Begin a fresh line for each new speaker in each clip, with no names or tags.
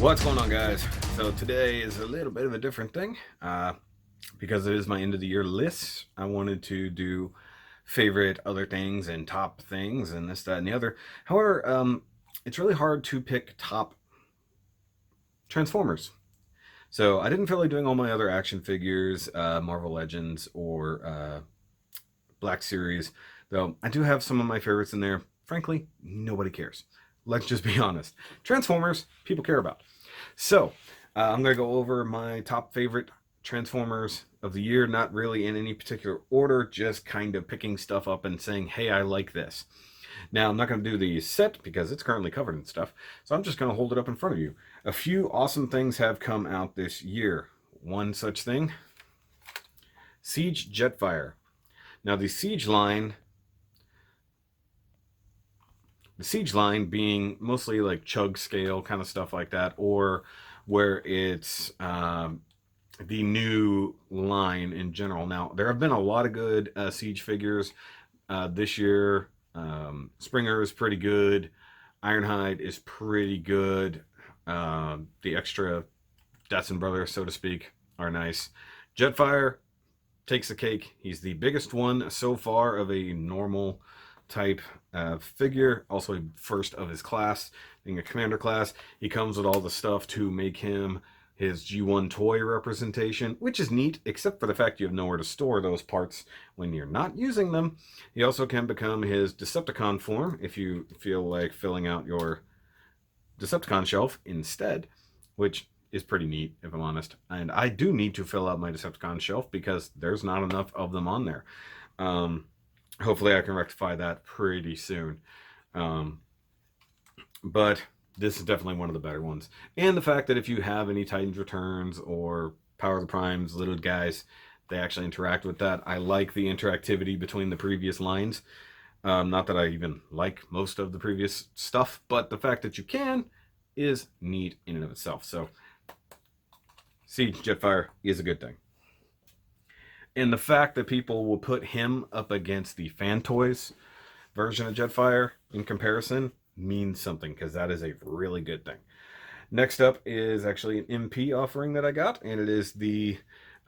What's going on, guys? So today is a little bit of a different thing because it is my end of the year list. I wanted to do favorite other things and top things and this, that, and the other. However, it's really hard to pick top Transformers. So I didn't feel like doing all my other action figures, Marvel Legends, or Black Series, though I do have some of my favorites in there. Frankly, nobody cares. Let's just be honest. Transformers, people care about. So, I'm going to go over my top favorite Transformers of the year, not really in any particular order, just kind of picking stuff up and saying, hey, I like this. Now, I'm not going to do the set because it's currently covered in stuff, so I'm just going to hold it up in front of you. A few awesome things have come out this year. One such thing, Siege Jetfire. Now, the Siege line being mostly like chug scale kind of stuff like that, or where it's the new line in general. Now, there have been a lot of good Siege figures this year. Springer is pretty good. Ironhide is pretty good. The extra Datsun brothers, so to speak, are nice. Jetfire takes the cake. He's the biggest one so far of a normal type figure, also a first of his class, being a commander class. He comes with all the stuff to make him his G1 toy representation, which is neat, except for the fact you have nowhere to store those parts when you're not using them. He also can become his Decepticon form if you feel like filling out your Decepticon shelf instead, which is pretty neat, if I'm honest. And I do need to fill out my Decepticon shelf because there's not enough of them on there. Hopefully I can rectify that pretty soon. But this is definitely one of the better ones. And the fact that if you have any Titans Returns or Power of the Primes, little guys, they actually interact with that. I like the interactivity between the previous lines. Not that I even like most of the previous stuff, but the fact that you can is neat in and of itself. So, Siege Jetfire is a good thing. And the fact that people will put him up against the Fan Toys version of Jetfire in comparison means something, because that is a really good thing. Next up is actually an MP offering that I got, and it is the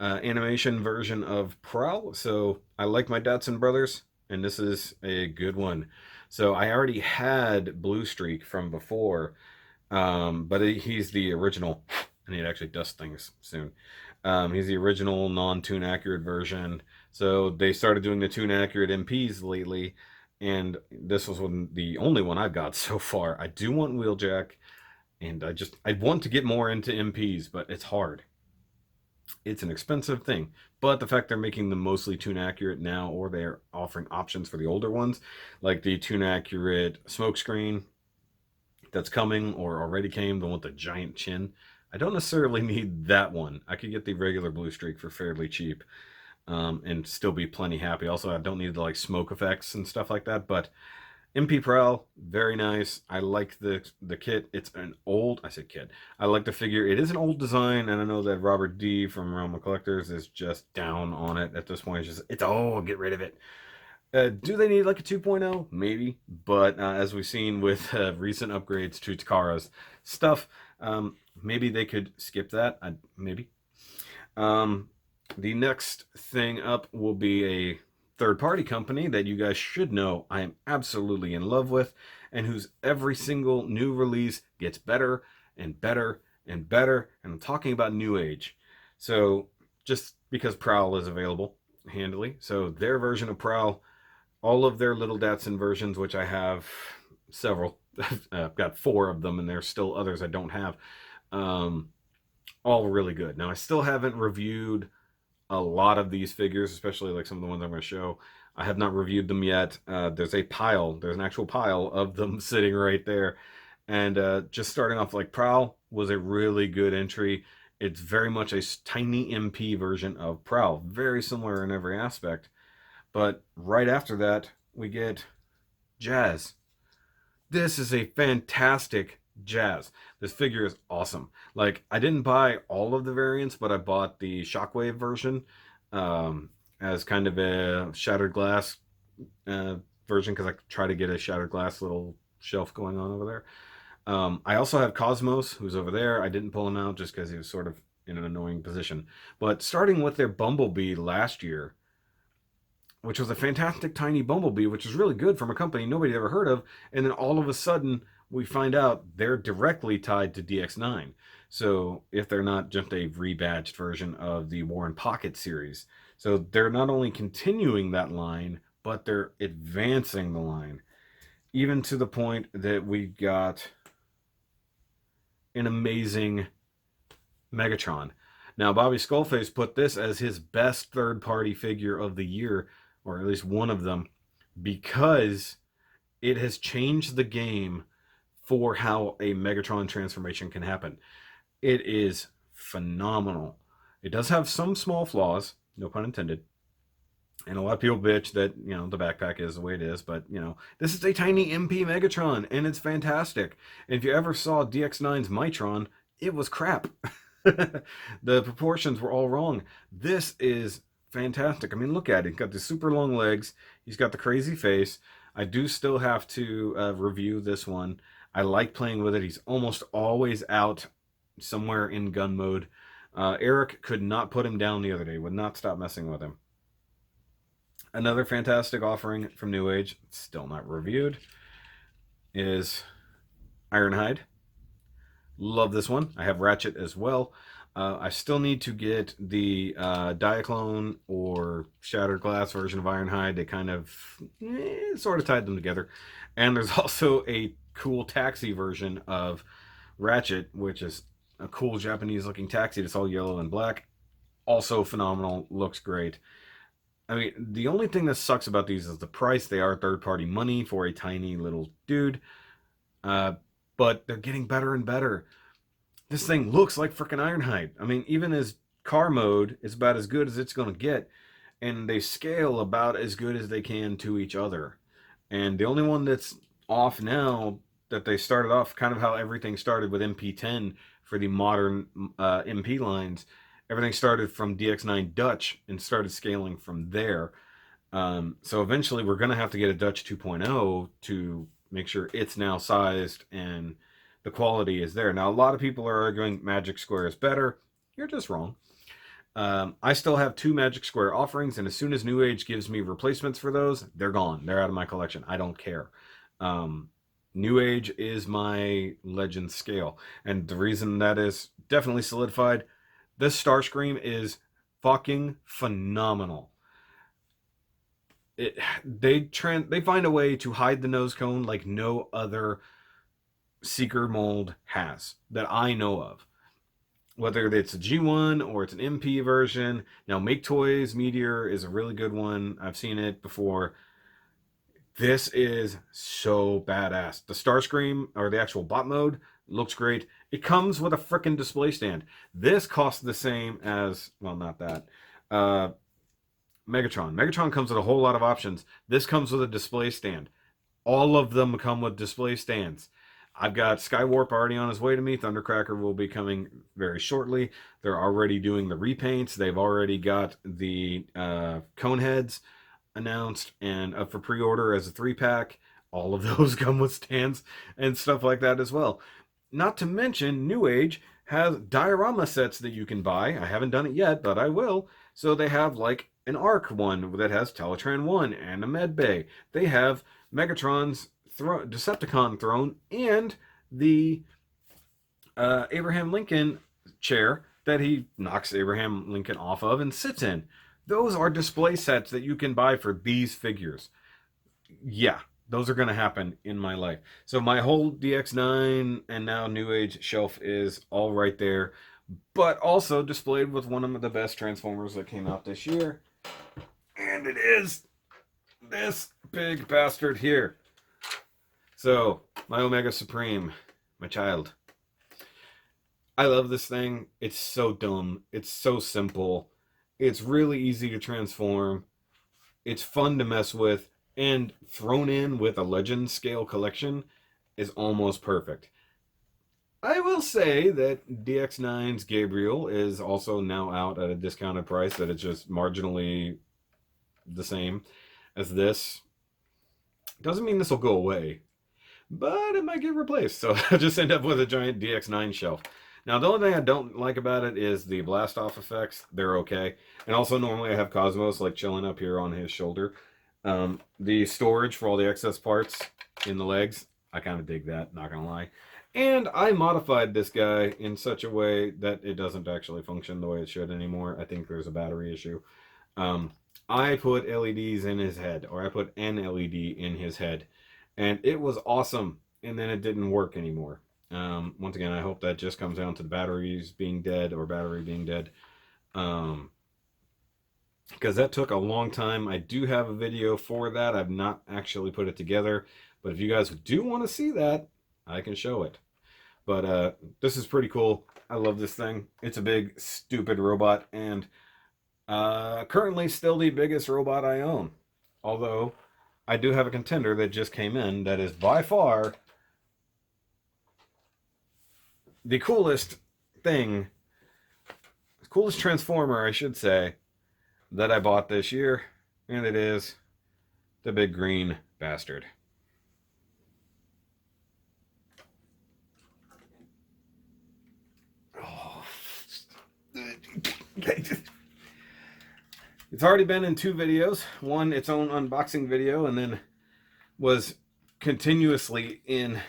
animation version of Prowl. So I like my Datsun brothers, and this is a good one. So I already had Blue Streak from before, but he's the original. I need to actually dust things soon. He's the original non-tune accurate version. So they started doing the tune accurate MPs lately, and this was the only one I've got so far. I do want Wheeljack, and I want to get more into MPs, but it's hard. It's an expensive thing. But the fact they're making them mostly tune accurate now, or they're offering options for the older ones, like the tune accurate Smokescreen that's coming or already came, the one with the giant chin. I don't necessarily need that one. I could get the regular Blue Streak for fairly cheap and still be plenty happy. Also, I don't need the like smoke effects and stuff like that, but MP Prowl, very nice. I like the kit. It's an old, I said kit. I like the figure. It is an old design, and I know that Robert D from Realm of Collectors is just down on it at this point. Get rid of it. Do they need like a 2.0? Maybe, but as we've seen with recent upgrades to Takara's stuff, maybe they could skip that. Maybe. The next thing up will be a third-party company that you guys should know I am absolutely in love with, and whose every single new release gets better and better and better. And I'm talking about New Age. So just because Prowl is available handily, so their version of Prowl, all of their little Datsun versions, which I have several. I've got 4 of them, and there's still others I don't have. All really good. Now, I still haven't reviewed a lot of these figures, especially like some of the ones I'm going to show. I have not reviewed them yet. There's an actual pile of them sitting right there. And just starting off, like, Prowl was a really good entry. It's very much a tiny MP version of Prowl, very similar in every aspect. But right after that, we get Jazz. This is a fantastic Jazz. This figure is awesome. Like, I didn't buy all of the variants, but I bought the Shockwave version as kind of a shattered glass version, because I try to get a shattered glass little shelf going on over there. I also have Cosmos, who's over there. I didn't pull him out just because he was sort of in an annoying position. But starting with their Bumblebee last year, which was a fantastic tiny Bumblebee, which is really good from a company nobody ever heard of, and then all of a sudden we find out they're directly tied to DX9. So if they're not just a rebadged version of the Warren Pocket series, so they're not only continuing that line, but they're advancing the line, even to the point that we got an amazing Megatron. Now, Bobby Skullface put this as his best third-party figure of the year, or at least one of them, because it has changed the game for how a Megatron transformation can happen. It is phenomenal. It does have some small flaws, no pun intended. And a lot of people bitch that, the backpack is the way it is, but, this is a tiny MP Megatron, and it's fantastic. And if you ever saw DX9's Mitron, it was crap. The proportions were all wrong. This is fantastic. I mean, look at it. He's got the super long legs. He's got the crazy face. I do still have to review this one. I like playing with it. He's almost always out somewhere in gun mode. Eric could not put him down the other day. Would not stop messing with him. Another fantastic offering from New Age, still not reviewed, is Ironhide. Love this one. I have Ratchet as well. I still need to get the Diaclone or Shattered Glass version of Ironhide. They kind of sort of tied them together. And there's also a cool taxi version of Ratchet, which is a cool Japanese looking taxi that's all yellow and black. Also phenomenal. Looks great. I mean, the only thing that sucks about these is the price. They are third-party money for a tiny little dude. But they're getting better and better. This thing looks like freaking Ironhide. I mean, even as car mode is about as good as it's going to get. And they scale about as good as they can to each other. And the only one that's off now that they started off kind of how everything started with MP10 for the modern MP lines. Everything started from DX9 Dutch and started scaling from there. So eventually we're going to have to get a Dutch 2.0 to make sure it's now sized and the quality is there. Now, a lot of people are arguing Magic Square is better. You're just wrong. I still have 2 Magic Square offerings, and as soon as New Age gives me replacements for those, they're gone. They're out of my collection. I don't care. New Age is my legend scale. And the reason that is definitely solidified, this Starscream is fucking phenomenal. They find a way to hide the nose cone like no other Seeker mold has that I know of. Whether it's a G1 or it's an MP version. Now, Make Toys Meteor is a really good one. I've seen it before. This is so badass. The Starscream, or the actual bot mode, looks great. It comes with a frickin' display stand. This costs the same as, well, not that, Megatron. Megatron comes with a whole lot of options. This comes with a display stand. All of them come with display stands. I've got Skywarp already on his way to me. Thundercracker will be coming very shortly. They're already doing the repaints. They've already got the cone heads announced and up for pre-order as a 3-pack. All of those come with stands and stuff like that as well. Not to mention, New Age has diorama sets that you can buy. I haven't done it yet, but I will. So they have like an Arc one that has Teletran 1 and a Med Bay. They have Megatron's Decepticon throne and the Abraham Lincoln chair that he knocks Abraham Lincoln off of and sits in. Those are display sets that you can buy for these figures. Yeah, those are going to happen in my life. So my whole DX9 and now New Age shelf is all right there, but also displayed with one of the best Transformers that came out this year. And it is this big bastard here. So, my Omega Supreme, my child. I love this thing. It's so dumb. It's so simple. It's really easy to transform. It's fun to mess with. And thrown in with a Legend scale collection is almost perfect. I will say that DX9's Gabriel is also now out at a discounted price, that it's just marginally the same as this. Doesn't mean this will go away. but it might get replaced. So I'll just end up with a giant DX9 shelf. Now, the only thing I don't like about it is the blast off effects. They're okay. And also, normally I have Cosmos like chilling up here on his shoulder. The storage for all the excess parts in the legs, I kind of dig that, not gonna lie. And I modified this guy in such a way that it doesn't actually function the way it should anymore. I think there's a battery issue. Um, I put LEDs in his head, or I put an LED in his head, and it was awesome. And then it didn't work anymore. Once again, I hope that just comes down to the batteries being dead or battery being dead. Because that took a long time. I do have a video for that. I've not actually put it together. But if you guys do want to see that, I can show it. But this is pretty cool. I love this thing. It's a big, stupid robot. And currently still the biggest robot I own. Although, I do have a contender that just came in that is by far the coolest thing, coolest transformer, I should say, that I bought this year, and it is the big green bastard. Oh. It's already been in 2 videos. One, its own unboxing video, and then was continuously in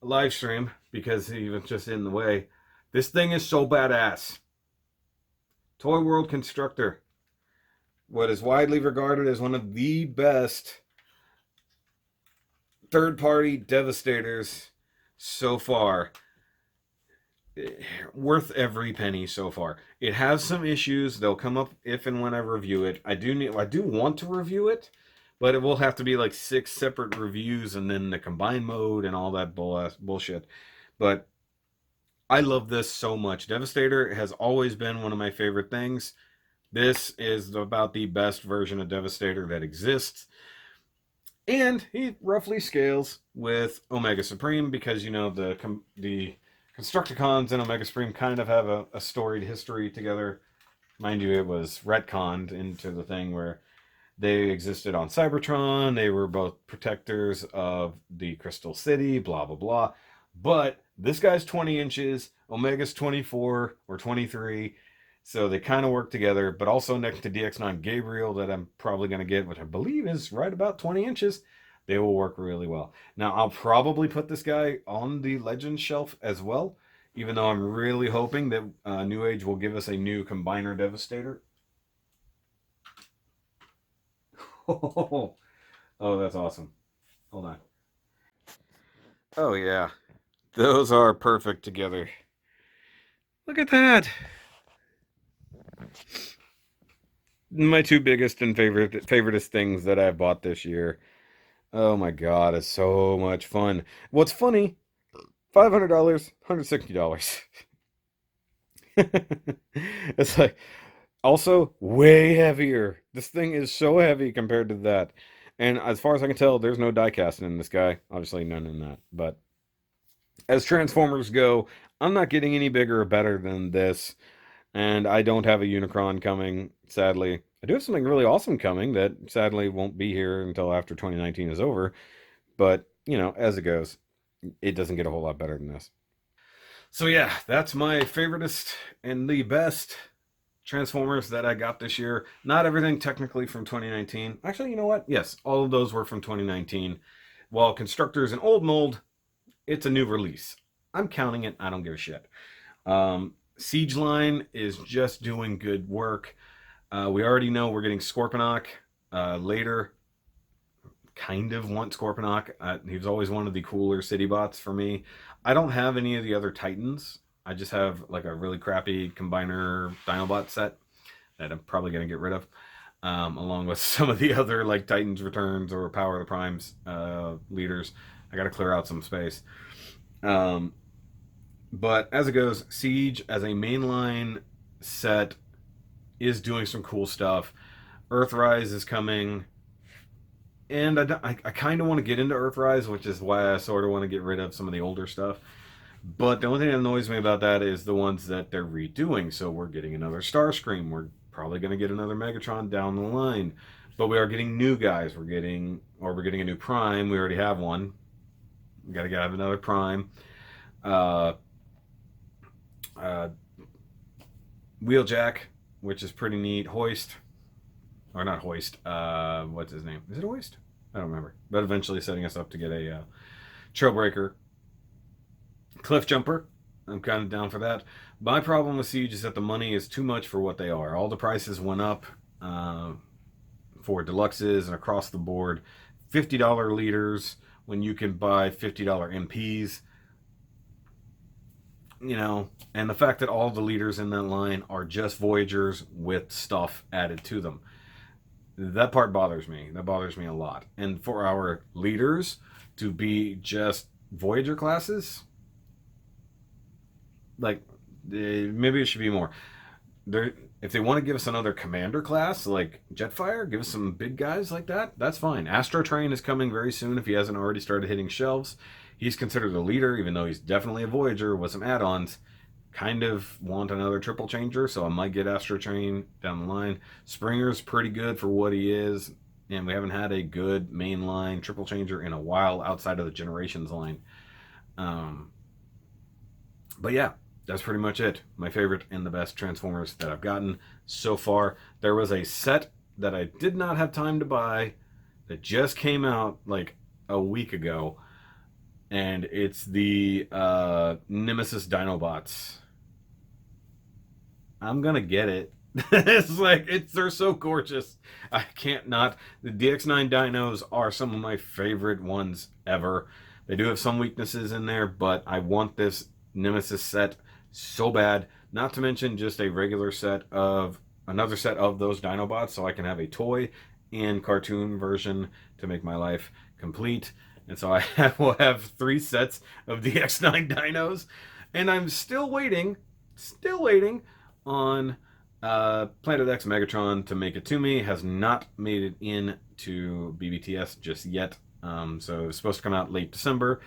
a live stream because he was just in the way. This thing is so badass. Toy World Constructor. What is widely regarded as one of the best third-party Devastators so far. Worth every penny so far. It has some issues. They'll come up if and when I review it. I do want to review it, but it will have to be like 6 separate reviews and then the combined mode and all that bullshit. But I love this so much. Devastator has always been one of my favorite things. This is about the best version of Devastator that exists. And he roughly scales with Omega Supreme because, you know, the Constructicons and Omega Supreme kind of have a storied history together. Mind you, it was retconned into the thing where they existed on Cybertron. They were both protectors of the Crystal City, blah, blah, blah. But this guy's 20 inches, Omega's 24 or 23. So they kind of work together, but also next to DX9 Gabriel that I'm probably going to get, which I believe is right about 20 inches, they will work really well. Now, I'll probably put this guy on the Legends shelf as well, even though I'm really hoping that New Age will give us a new Combiner Devastator. Oh, that's awesome. Hold on. Oh, yeah. Those are perfect together. Look at that. My 2 biggest and favoriteest things that I've bought this year. Oh my god, it's so much fun. What's funny, $500, $160. It's like, also way heavier. This thing is so heavy compared to that. And as far as I can tell, there's no die casting in this guy. Obviously, none in that. But as Transformers go, I'm not getting any bigger or better than this. And I don't have a Unicron coming, sadly. I do have something really awesome coming that sadly won't be here until after 2019 is over. But, you know, as it goes, it doesn't get a whole lot better than this. So yeah, that's my favoriteest and the best Transformers that I got this year. Not everything technically from 2019. Actually, you know what? Yes, all of those were from 2019. While Constructor's an old mold, it's a new release. I'm counting it. I don't give a shit. Siege Line is just doing good work. We already know we're getting Scorponok later. Kind of want Scorponok. He was always one of the cooler city bots for me. I don't have any of the other Titans. I just have like a really crappy Combiner Dinobot set that I'm probably going to get rid of. Along with some of the other like Titans Returns or Power of the Primes leaders. I got to clear out some space. But as it goes, Siege as a mainline set is doing some cool stuff. Earthrise is coming. And I kind of want to get into Earthrise, which is why I sort of want to get rid of some of the older stuff. But the only thing that annoys me about that is the ones that they're redoing. So we're getting another Starscream. We're probably going to get another Megatron down the line. But we are getting new guys. We're getting a new Prime. We already have one. We got to have another Prime. Uh, uh, Wheeljack, which is pretty neat. Hoist, or not Hoist. What's his name? Is it Hoist? I don't remember. But eventually setting us up to get a Trailbreaker. Cliff Jumper. I'm kind of down for that. My problem with Siege is that the money is too much for what they are. All the prices went up for deluxes and across the board. $50 leaders when you can buy $50 MPs. You know, and the fact that all the leaders in that line are just Voyagers with stuff added to them. That part bothers me. That bothers me a lot. And for our leaders to be just Voyager classes, like, maybe it should be more. If they want to give us another commander class, like Jetfire, give us some big guys like that, that's fine. Astro Train is coming very soon if he hasn't already started hitting shelves. He's considered a leader, even though he's definitely a Voyager with some add-ons. Kind of want another triple changer, so I might get Astro Train down the line. Springer's pretty good for what he is, and we haven't had a good mainline triple changer in a while outside of the Generations line. But yeah, that's pretty much it. My favorite and the best Transformers that I've gotten so far. There was a set that I did not have time to buy that just came out like a week ago. And it's the Nemesis Dinobots. I'm gonna get it. It's like, they're so gorgeous. I can't not. The DX9 dinos are some of my favorite ones ever. They do have some weaknesses in there, but I want this Nemesis set so bad. Not to mention just a regular set of, another set of those Dinobots, so I can have a toy and cartoon version to make my life complete. And so I will have 3 sets of the X9 dinos. And I'm still waiting on Planet X Megatron to make it to me. Has not made it in to BBTS just yet. So it's supposed to come out late December.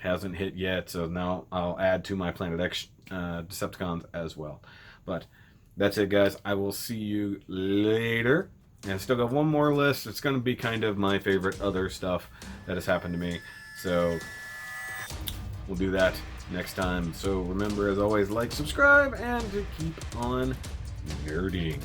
Hasn't hit yet. So now I'll add to my Planet X Decepticons as well. But that's it, guys. I will see you later. And I still got one more list. It's going to be kind of my favorite other stuff that has happened to me. So we'll do that next time. So remember, as always, like, subscribe, and to keep on nerding.